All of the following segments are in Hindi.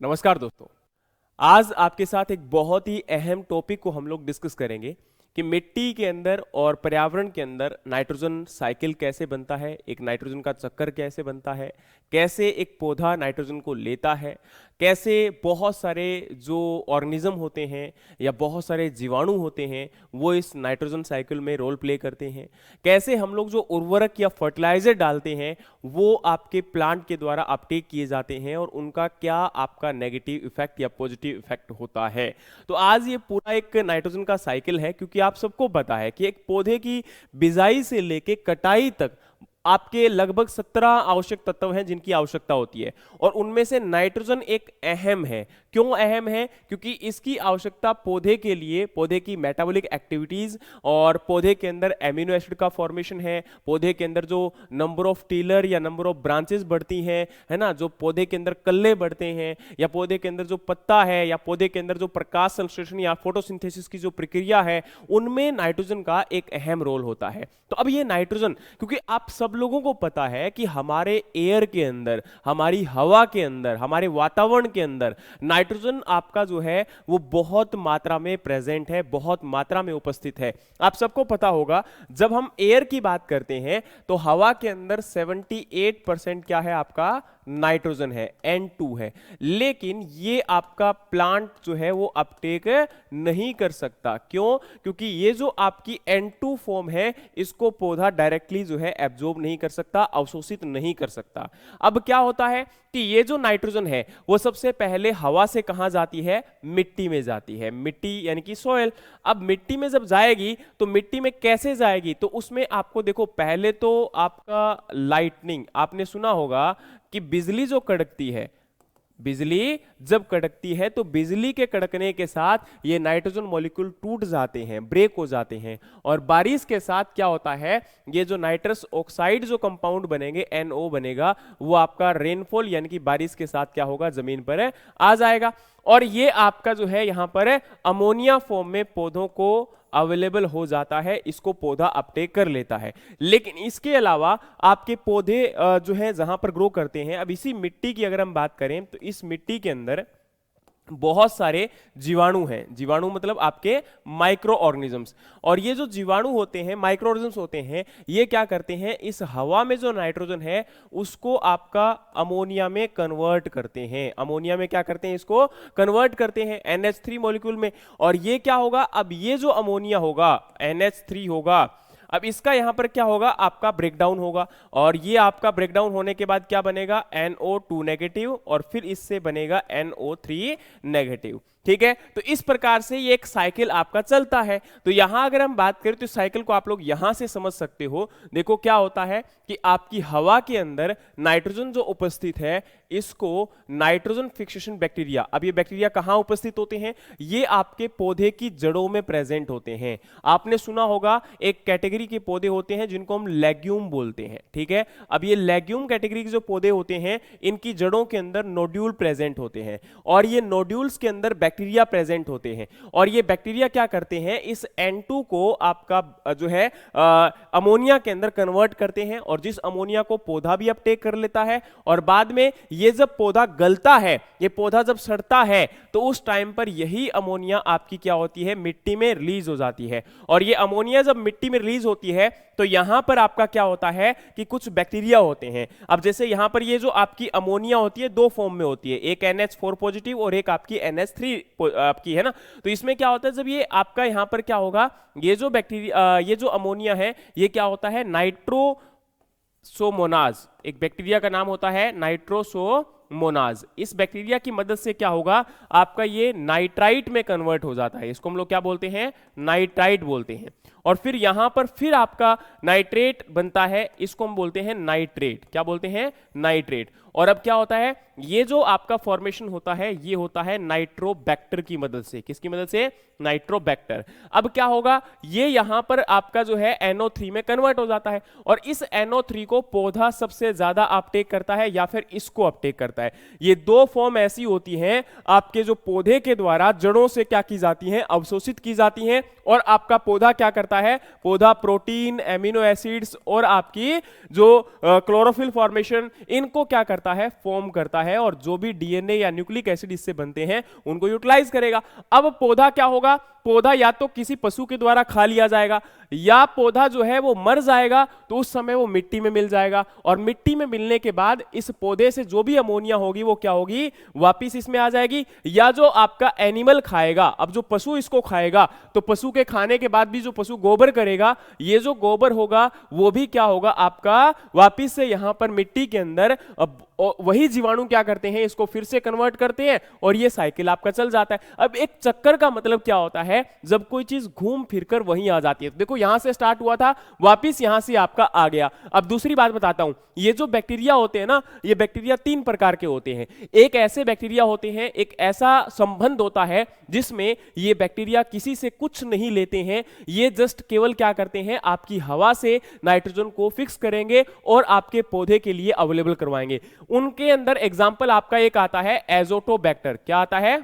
नमस्कार दोस्तों। आज आपके साथ एक बहुत ही अहम टॉपिक को हम लोग डिस्कस करेंगे कि मिट्टी के अंदर और पर्यावरण के अंदर नाइट्रोजन साइकिल कैसे बनता है, एक नाइट्रोजन का चक्कर कैसे बनता है, कैसे एक पौधा नाइट्रोजन को लेता है, कैसे बहुत सारे जो ऑर्गेनिज्म होते हैं या बहुत सारे जीवाणु होते हैं वो इस नाइट्रोजन साइकिल में रोल प्ले करते हैं, कैसे हम लोग जो उर्वरक या फर्टिलाइजर डालते हैं वो आपके प्लांट के द्वारा अपटेक किए जाते हैं और उनका क्या आपका नेगेटिव इफेक्ट या पॉजिटिव इफेक्ट होता है। तो आज ये पूरा एक नाइट्रोजन का साइकिल है, क्योंकि आप सबको पता है कि एक पौधे की बिजाई से लेके कटाई तक आपके लगभग 17 आवश्यक तत्व हैं जिनकी आवश्यकता होती है, और उनमें से नाइट्रोजन एक अहम है। क्यों अहम है? क्योंकि इसकी आवश्यकता पौधे के लिए, पौधे की मेटाबॉलिक एक्टिविटीज और पौधे के अंदर एमिनो एसिड का फॉर्मेशन है, पौधे के अंदर जो नंबर ऑफ टीलर या नंबर ऑफ ब्रांचेस बढ़ती हैं, है ना, जो पौधे के अंदर कल्ले बढ़ते हैं, या पौधे के अंदर जो पत्ता है, या पौधे के अंदर जो प्रकाश संश्लेषण या फोटोसिंथेसिस की जो प्रक्रिया है, उनमें नाइट्रोजन का एक अहम रोल होता है। तो अब ये नाइट्रोजन, क्योंकि आप सब लोगों को पता है कि हमारे एयर के अंदर, हमारी हवा के अंदर, हमारे वातावरण के अंदर नाइट्रोजन आपका जो है वो बहुत मात्रा में प्रेजेंट है, बहुत मात्रा में उपस्थित है। आप सबको पता होगा जब हम एयर की बात करते हैं तो हवा के अंदर 78% क्या है आपका नाइट्रोजन है, N2 है, लेकिन ये आपका प्लांट जो है वो अपटेक नहीं कर सकता। क्यों? क्योंकि ये जो आपकी N2 फॉर्म है इसको पौधा डायरेक्टली जो है एब्जॉर्ब नहीं कर सकता, अवशोषित नहीं कर सकता। अब क्या होता है कि ये जो नाइट्रोजन है वो सबसे पहले हवा से कहां जाती है? मिट्टी में जाती है, मिट्टी यानी कि सॉइल। अब मिट्टी में जब जाएगी तो मिट्टी में कैसे जाएगी? तो उसमें आपको देखो, पहले तो आपका लाइटनिंग, आपने सुना होगा कि बिजली जो कड़कती है, बिजली जब कड़कती है तो बिजली के कड़कने के साथ ये नाइट्रोजन मॉलिक्यूल टूट जाते हैं, ब्रेक हो जाते हैं, और बारिश के साथ क्या होता है, ये जो नाइट्रस ऑक्साइड जो कंपाउंड बनेंगे, NO बनेगा, वो आपका रेनफॉल यानी कि बारिश के साथ क्या होगा, जमीन पर आ जाएगा, और ये आपका जो है यहां पर अमोनिया फॉर्म में पौधों को अवेलेबल हो जाता है, इसको पौधा अपटेक कर लेता है। लेकिन इसके अलावा आपके पौधे जो है जहां पर ग्रो करते हैं, अब इसी मिट्टी की अगर हम बात करें तो इस मिट्टी के अंदर बहुत सारे जीवाणु हैं। जीवाणु मतलब आपके माइक्रो ऑर्गेनिजम्स, और ये जो जीवाणु होते हैं, माइक्रो ऑर्गेनिजम्स होते हैं, ये क्या करते हैं, इस हवा में जो नाइट्रोजन है उसको आपका अमोनिया में कन्वर्ट करते हैं। अमोनिया में क्या करते हैं? इसको कन्वर्ट करते हैं NH3 मॉलिक्यूल में, और ये क्या होगा, अब ये जो अमोनिया होगा, NH3 होगा, अब इसका यहां पर क्या होगा, आपका ब्रेकडाउन होगा, और ये आपका ब्रेकडाउन होने के बाद क्या बनेगा, NO2 नेगेटिव, और फिर इससे बनेगा NO3 नेगेटिव। ठीक है, तो इस प्रकार से ये एक साइकिल आपका चलता है। तो यहां अगर हम बात करें तो साइकिल को आप लोग यहां से समझ सकते हो। देखो क्या होता है कि आपकी हवा के अंदर नाइट्रोजन जो उपस्थित है इसको नाइट्रोजन फिक्सेशन बैक्टीरिया, अब ये बैक्टीरिया कहां उपस्थित होते हैं, ये आपके पौधे की जड़ों में प्रेजेंट होते हैं। आपने सुना होगा एक कैटेगरी के पौधे होते हैं जिनको हम लेग्यूम बोलते हैं। ठीक है, अब ये लेग्यूम कैटेगरी के जो पौधे होते हैं इनकी जड़ों के अंदर नोड्यूल प्रेजेंट होते हैं, और ये नोड्यूल्स के अंदर बैक्टीरिया प्रेजेंट होते हैं, और ये बैक्टीरिया क्या करते हैं, इस N2 को आपका जो है अमोनिया के अंदर कन्वर्ट करते हैं, और जिस अमोनिया को पौधा भी अपटेक कर लेता है, और बाद में ये जब पौधा गलता है, ये पौधा जब सड़ता है, तो उस टाइम पर यही अमोनिया आपकी क्या होती है, मिट्टी में रिलीज हो जाती है। और ये अमोनिया जब मिट्टी में रिलीज होती है तो यहां पर आपका क्या होता है कि कुछ बैक्टीरिया होते हैं। अब जैसे यहां पर ये जो आपकी अमोनिया होती है दो फॉर्म में होती है, एक NH4 पॉजिटिव और एक आपकी NH3 आपकी, है ना। तो इसमें क्या होता है, जब ये आपका यहां पर क्या होगा, ये जो बैक्टीरिया, ये जो अमोनिया है, ये क्या होता है, नाइट्रोसोमोनाज, एक बैक्टीरिया का नाम होता है नाइट्रोसोमोनाज। इस बैक्टीरिया की मदद से क्या होगा, आपका ये नाइट्राइट में कन्वर्ट हो जाता है। इसको हम लोग क्या बोलते हैं, नाइट्राइट बोलते हैं। और फिर यहां पर फिर आपका नाइट्रेट बनता है, इसको हम बोलते हैं नाइट्रेट। क्या बोलते हैं, नाइट्रेट। और अब क्या होता है, ये जो आपका फॉर्मेशन होता है ये होता है नाइट्रोबैक्टर की मदद से। किसकी मदद से, नाइट्रोबैक्टर। अब क्या होगा, ये यहां पर आपका जो है NO3 में कन्वर्ट हो जाता है, और इस NO3 को पौधा सबसे ज्यादा अपटेक करता है या फिर इसको अपटेक करता है। ये दो फॉर्म ऐसी होती हैं आपके जो पौधे के द्वारा जड़ों से क्या की जाती हैं, अवशोषित की जाती हैं, और आपका पौधा क्या करता करता है? पौधा प्रोटीन, एमिनो एसिड्स और आपकी जो क्लोरोफिल फॉर्मेशन, इनको क्या करता है? फॉर्म करता है, और जो भी डीएनए या न्यूक्लिक एसिड इससे बनते हैं उनको यूटिलाइज करेगा। अब पौधा क्या होगा? पौधा या तो किसी पशु के द्वारा खा लिया जाएगा, या पौधा जो है वो मर जाएगा, तो उस समय वो मिट्टी में मिल जाएगा, और मिट्टी में मिलने के बाद इस पौधे से जो भी अमोनिया होगी वो क्या होगी? वापिस इसमें आ जाएगी। या जो आपका एनिमल खाएगा, अब जो पशु इसको खाएगा, तो पशु के खाने के बाद भी जो पशु गोबर करेगा, ये जो गोबर होगा वो भी क्या होगा? आपका वापिस से यहां पर मिट्टी के अंदर वही जीवाणु क्या करते हैं? इसको फिर से कन्वर्ट करते हैं, और ये साइकिल आपका चल जाता है। अब एक चक्कर का मतलब क्या होता है? जब कोई चीज घूम फिरकर वहीं आ जाती है। देखो यहां से स्टार्ट हुआ था, वापिस यहां से आपका आ गया। अब दूसरी बात बताता हूं, ये जो बैक्टीरिया होते हैं ना, ये बैक्टीरिया 3 प्रकार के होते हैं। एक ऐसे बैक्टीरिया होते हैं, एक ऐसा संबंध होता है जिसमें ये बैक्टीरिया किसी से कुछ नहीं लेते हैं, ये जस्ट केवल क्या करते हैं? आपकी हवा से नाइट्रोजन को फिक्स करेंगे और आपके पौधे के लिए अवेलेबल करवाएंगे। उनके अंदर एग्जाम्पल आपका एक आता है एजोटोबैक्टर। क्या आता है?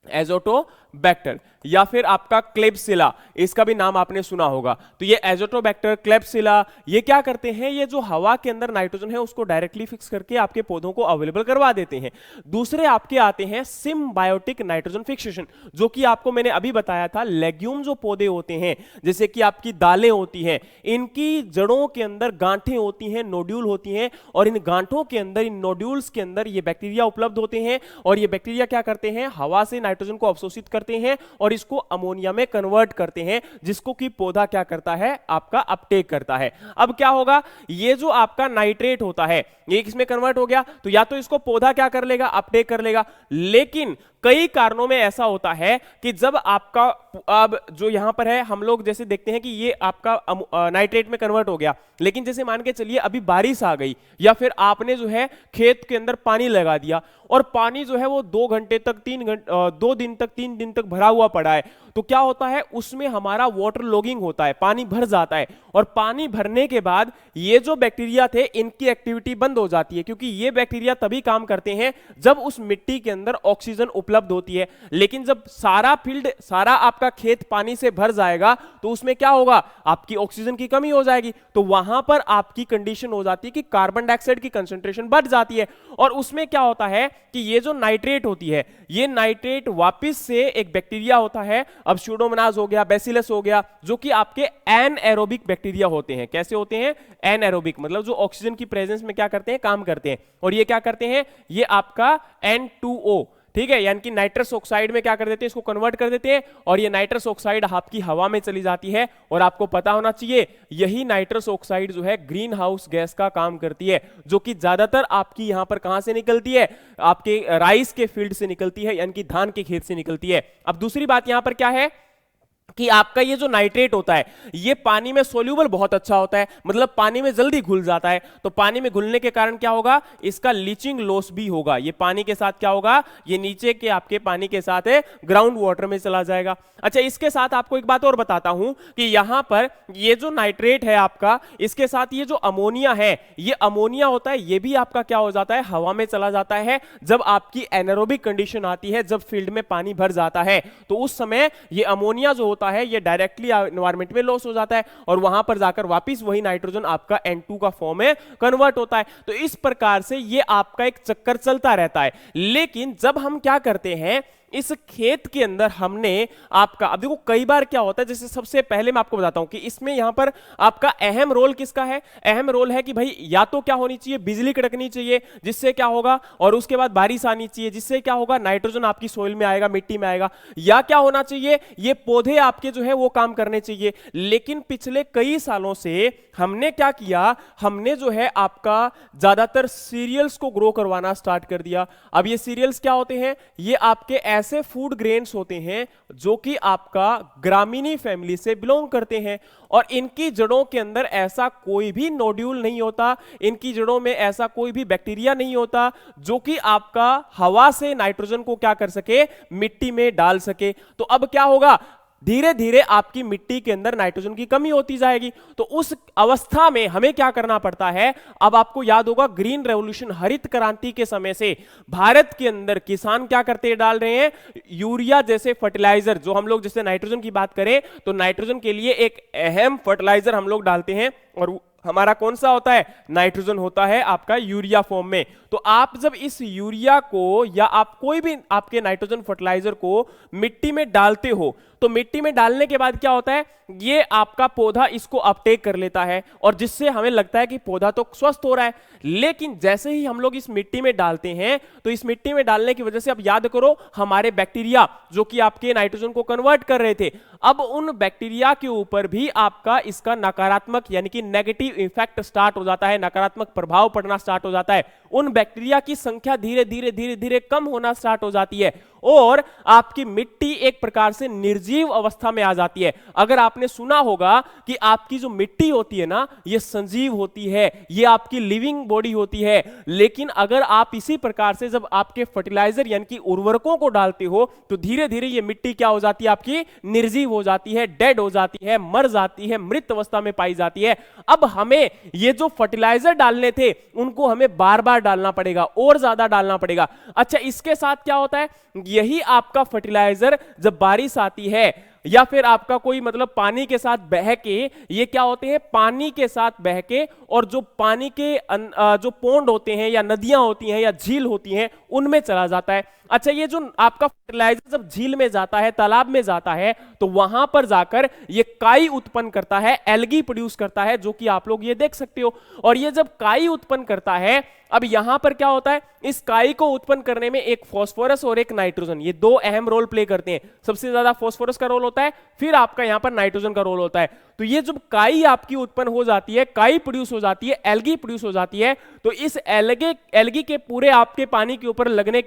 एजोटोबैक्टर, या फिर आपका क्लेब्सिला, इसका भी नाम आपने सुना होगा। तो ये एजोटोबैक्टर, क्लेब्सिला, ये क्या करते हैं? ये जो हवा के अंदर नाइट्रोजन है उसको डायरेक्टली फिक्स करके आपके पौधों को अवेलेबल करवा देते हैं। दूसरे आपके आते हैं सिम्बायोटिक नाइट्रोजन फिक्सेशन, जो कि आपको मैंने अभी बताया था। लेग्यूम जो पौधे होते हैं, जैसे कि आपकी दालें होती हैं, इनकी जड़ों के अंदर गांठें होती हैं, नोड्यूल होती हैं, और इन गांठों के अंदर, इन नोड्यूल्स के अंदर ये बैक्टीरिया उपलब्ध होते हैं, और ये बैक्टीरिया क्या करते हैं? हवा से नाइट्रोजन को अवशोषित करते हैं और इसको अमोनिया में कन्वर्ट करते हैं, जिसको कि पौधा क्या करता है? आपका अपटेक करता है। अब क्या होगा? ये जो आपका नाइट्रेट होता है, ये किसमें कन्वर्ट हो गया? तो या तो इसको पौधा क्या कर लेगा? अपटेक कर लेगा। लेकिन कई कारणों में ऐसा होता है कि जब आपका, अब जो यहां पर है, हम लोग जैसे देखते हैं कि ये आपका नाइट्रेट में कन्वर्ट हो गया, लेकिन जैसे मान के चलिए अभी बारिश आ गई, या फिर आपने जो है खेत के अंदर पानी लगा दिया, और पानी जो है वो 2 घंटे तक, 2 दिन तक, 3 दिन तक भरा हुआ पड़ा है, तो क्या होता है? उसमें हमारा वाटर लॉगिंग होता है, पानी भर जाता है, और पानी भरने के बाद ये जो बैक्टीरिया थे, इनकी एक्टिविटी बंद हो जाती है, क्योंकि ये बैक्टीरिया तभी काम करते हैं जब उस मिट्टी के अंदर ऑक्सीजन उपलब्ध होती है। लेकिन जब सारा फील्ड, सारा आपका खेत पानी से भर जाएगा, तो उसमें क्या होगा? आपकी ऑक्सीजन की कमी हो जाएगी, तो वहां पर आपकी कंडीशन हो जाती है कि कार्बन डाइऑक्साइड की कंसंट्रेशन बढ़ जाती है, और उसमें क्या होता है कि ये जो नाइट्रेट होती है, ये नाइट्रेट वापस से एक बैक्टीरिया होता है, अब स्यूडोमोनास हो गया, बैसिलस हो गया, जो कि आपके एनएरोबिक बैक्टीरिया होते हैं। कैसे होते हैं? एनएरोबिक, मतलब जो ऑक्सीजन की प्रेजेंस में क्या करते हैं? काम करते हैं। और ये क्या करते हैं? ये आपका N2O, ठीक है, यानी कि नाइट्रस ऑक्साइड में क्या कर देते हैं? इसको कन्वर्ट कर देते हैं, और ये नाइट्रस ऑक्साइड आपकी हवा में चली जाती है। और आपको पता होना चाहिए, यही नाइट्रस ऑक्साइड जो है ग्रीन हाउस गैस का काम करती है, जो कि ज्यादातर आपकी यहां पर कहां से निकलती है? आपके राइस के फील्ड से निकलती है, यानी कि धान के खेत से निकलती है। अब दूसरी बात यहां पर क्या है कि आपका ये जो नाइट्रेट होता है, ये पानी में सोल्यूबल बहुत अच्छा होता है, मतलब पानी में जल्दी घुल जाता है। तो पानी में घुलने के कारण क्या होगा? इसका लीचिंग लॉस भी होगा। ये पानी के साथ क्या होगा? ये नीचे के आपके पानी के साथ ग्राउंड वाटर में चला जाएगा। अच्छा, इसके साथ आपको एक बात और बताता हूं कि यहां पर ये जो नाइट्रेट है आपका, इसके साथ ये जो अमोनिया है, ये अमोनिया होता है, ये भी आपका क्या हो जाता है? हवा में चला जाता है। जब आपकी एनारोबिक कंडीशन आती है, जब फील्ड में पानी भर जाता है, तो उस समय ये अमोनिया जो होता है, ये डायरेक्टली एनवायरमेंट में लॉस हो जाता है, और वहां पर जाकर वापस वही नाइट्रोजन आपका N2 का फॉर्म में कन्वर्ट होता है। तो इस प्रकार से ये आपका एक चक्कर चलता रहता है। लेकिन जब हम क्या करते हैं, इस खेत के अंदर हमने आपका, अब देखो कई बार क्या होता है, जैसे सबसे पहले मैं आपको बताता हूं कि इसमें यहां पर आपका अहम रोल किसका है? अहम रोल है कि भाई या तो क्या होनी चाहिए? बिजली कड़कनी चाहिए, जिससे क्या होगा? और उसके बाद बारिश आनी चाहिए, जिससे क्या होगा? नाइट्रोजन आपकी सोइल में आएगा, मिट्टी में आएगा। या क्या होना चाहिए? ये पौधे आपके जो है वो काम करने चाहिए। लेकिन पिछले कई सालों से हमने क्या किया? हमने जो है आपका ज्यादातर सीरियल्स को ग्रो करवाना स्टार्ट कर दिया। अब ये सीरियल्स क्या होते हैं? ये आपके ऐसे फूड ग्रेन्स होते हैं जो कि आपका ग्रामीणी फैमिली से बिलोंग करते हैं, और इनकी जड़ों के अंदर ऐसा कोई भी नोड्यूल नहीं होता, इनकी जड़ों में ऐसा कोई भी बैक्टीरिया नहीं होता जो कि आपका हवा से नाइट्रोजन को क्या कर सके? मिट्टी में डाल सके। तो अब क्या होगा? धीरे धीरे आपकी मिट्टी के अंदर नाइट्रोजन की कमी होती जाएगी। तो उस अवस्था में हमें क्या करना पड़ता है, अब आपको याद होगा ग्रीन रेवोल्यूशन, हरित क्रांति के समय से भारत के अंदर किसान क्या करते डाल रहे हैं, यूरिया जैसे फर्टिलाइजर, जो हम लोग जैसे नाइट्रोजन की बात करें तो नाइट्रोजन के लिए एक अहम फर्टिलाइजर हम लोग डालते हैं, और हमारा कौन सा होता है, नाइट्रोजन होता है आपका यूरिया फॉर्म में। तो आप जब इस यूरिया को या आप कोई भी आपके नाइट्रोजन फर्टिलाइजर को मिट्टी में डालते हो, तो मिट्टी में डालने के बाद क्या होता है, ये आपका पौधा इसको अपटेक कर लेता है, और जिससे हमें लगता है कि पौधा तो स्वस्थ हो रहा है। लेकिन जैसे ही हम लोग इस मिट्टी में डालते हैं, तो इस मिट्टी में डालने की वजह से, अब याद करो, हमारे बैक्टीरिया जो कि आपके नाइट्रोजन को कन्वर्ट कर रहे थे, अब उन बैक्टीरिया के ऊपर भी आपका इसका नकारात्मक यानी कि नेगेटिव इफेक्ट स्टार्ट हो जाता है, नकारात्मक प्रभाव पड़ना स्टार्ट हो जाता है। उन बैक्टीरिया की संख्या धीरे धीरे धीरे धीरे कम होना स्टार्ट हो जाती है, और आपकी मिट्टी एक प्रकार से निर्जीव अवस्था में आ जाती है। अगर आपने सुना होगा कि आपकी जो मिट्टी होती है ना, ये संजीव होती है, ये आपकी लिविंग बॉडी होती है, लेकिन अगर आप इसी प्रकार से जब आपके फर्टिलाइजर यानी कि उर्वरकों को डालते हो, तो धीरे धीरे ये मिट्टी क्या हो जाती है, आपकी निर्जीव हो जाती है, डेड हो जाती है, मर जाती है, मृत अवस्था में पाई जाती है। अब हमें ये जो फर्टिलाइजर डालने थे, उनको हमें बार बार डालना पड़ेगा, और ज्यादा डालना पड़ेगा। अच्छा, इसके साथ क्या होता है, यही आपका फर्टिलाइजर जब बारिश आती है या फिर आपका कोई मतलब पानी के साथ बह के, ये क्या होते हैं, पानी के साथ बह के, और जो पानी के जो पोंड होते हैं या नदियां होती हैं या झील होती हैं, उनमें चला जाता है। अच्छा, ये जो आपका फर्टिलाइजर जब झील में जाता है, तालाब में जाता है, तो वहां पर जाकर ये काई उत्पन्न करता है, एल्गी प्रोड्यूस करता है, जो कि आप लोग ये देख सकते हो। और ये जब काई उत्पन्न करता है, अब यहां पर क्या होता है, इस काई को उत्पन्न करने में एक फास्फोरस और एक नाइट्रोजन, ये दो अहम रोल प्ले करते हैं। सबसे ज्यादा फास्फोरस का रोल होता है, फिर आपका यहां पर नाइट्रोजन का रोल होता है। तो ये जब काई आपकी उत्पन्न हो जाती है, काई प्रोड्यूस हो जाती है, एल्गी प्रोड्यूस हो जाती है, तो इस एल्गी के पूरे आपके पानी के ऊपर लगने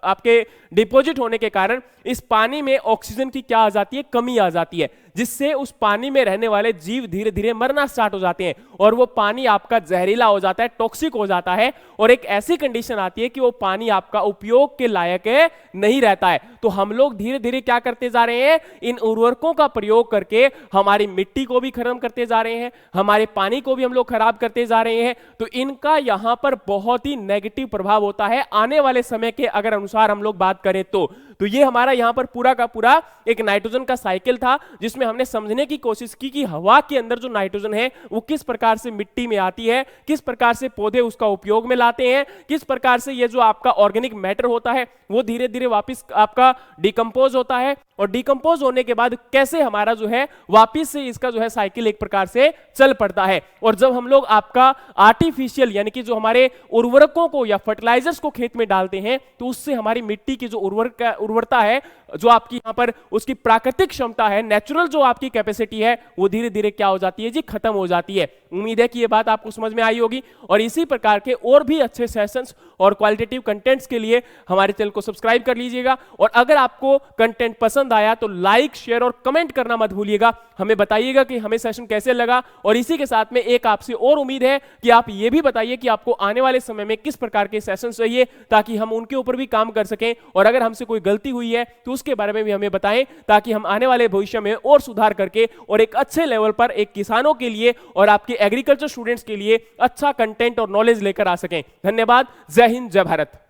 आपके डिपॉजिट होने के कारण इस पानी में ऑक्सीजन की क्या आ जाती है, कमी आ जाती है, जिससे उस पानी में रहने वाले जीव धीरे धीरे मरना स्टार्ट हो जाते हैं, और वो पानी आपका जहरीला हो जाता है, टॉक्सिक हो जाता है, और एक ऐसी कंडीशन आती है कि वो पानी आपका उपयोग के लायक नहीं रहता है। तो हम लोग धीरे धीरे क्या करते जा रहे हैं, इन उर्वरकों का प्रयोग करके हमारी मिट्टी को भी खत्म करते जा रहे हैं, हमारे पानी को भी हम लोग खराब करते जा रहे हैं। तो इनका यहां पर बहुत ही नेगेटिव प्रभाव होता है आने वाले समय के अगर अनुसार हम लोग बात करें तो ये हमारा यहां पर पूरा का पूरा एक नाइट्रोजन का साइकिल था, जिसमें हमने समझने की कोशिश की कि हवा के अंदर जो नाइट्रोजन है वो किस प्रकार से मिट्टी में आती है, किस प्रकार से पौधे उसका उपयोग में लाते हैं, किस प्रकार से ये जो आपका ऑर्गेनिक मैटर होता है वो धीरे धीरे वापस आपका डिकम्पोज होता है, और डिकम्पोज होने के बाद कैसे हमारा जो है वापस से इसका जो है साइकिल एक प्रकार से चल पड़ता है। और जब हम लोग आपका आर्टिफिशियल यानी कि जो हमारे उर्वरकों को या फर्टिलाइजर्स को खेत में डालते हैं, तो उससे हमारी मिट्टी की जो उर्वरता है, जो आपकी यहां पर उसकी प्राकृतिक क्षमता है, नेचुरल जो आपकी कैपेसिटी है, वो धीरे धीरे क्या हो जाती है जी, खत्म हो जाती है। उम्मीद है कि ये बात आपको समझ में आई होगी, और इसी प्रकार के और भी अच्छे सेशंस और क्वालिटेटिव कंटेंट्स के लिए हमारे चैनल को सब्सक्राइब कर लीजिएगा। और अगर आपको कंटेंट पसंद आया तो लाइक, शेयर और कमेंट करना मत भूलिएगा, हमें बताइएगा कि हमें सेशन कैसे लगा। और इसी के साथ में एक आपसे और उम्मीद है कि आप ये भी बताइए कि आपको आने वाले समय में किस प्रकार के सेशन चाहिए, ताकि हम उनके ऊपर भी काम कर सकें, और अगर हमसे कोई गलती हुई है तो उसके बारे में भी हमें बताएं, ताकि हम आने वाले भविष्य में और सुधार करके और एक अच्छे लेवल पर एक किसानों के लिए और आपके एग्रीकल्चर स्टूडेंट्स के लिए अच्छा कंटेंट और नॉलेज लेकर आ सकें। धन्यवाद। जय हिंद, जय भारत।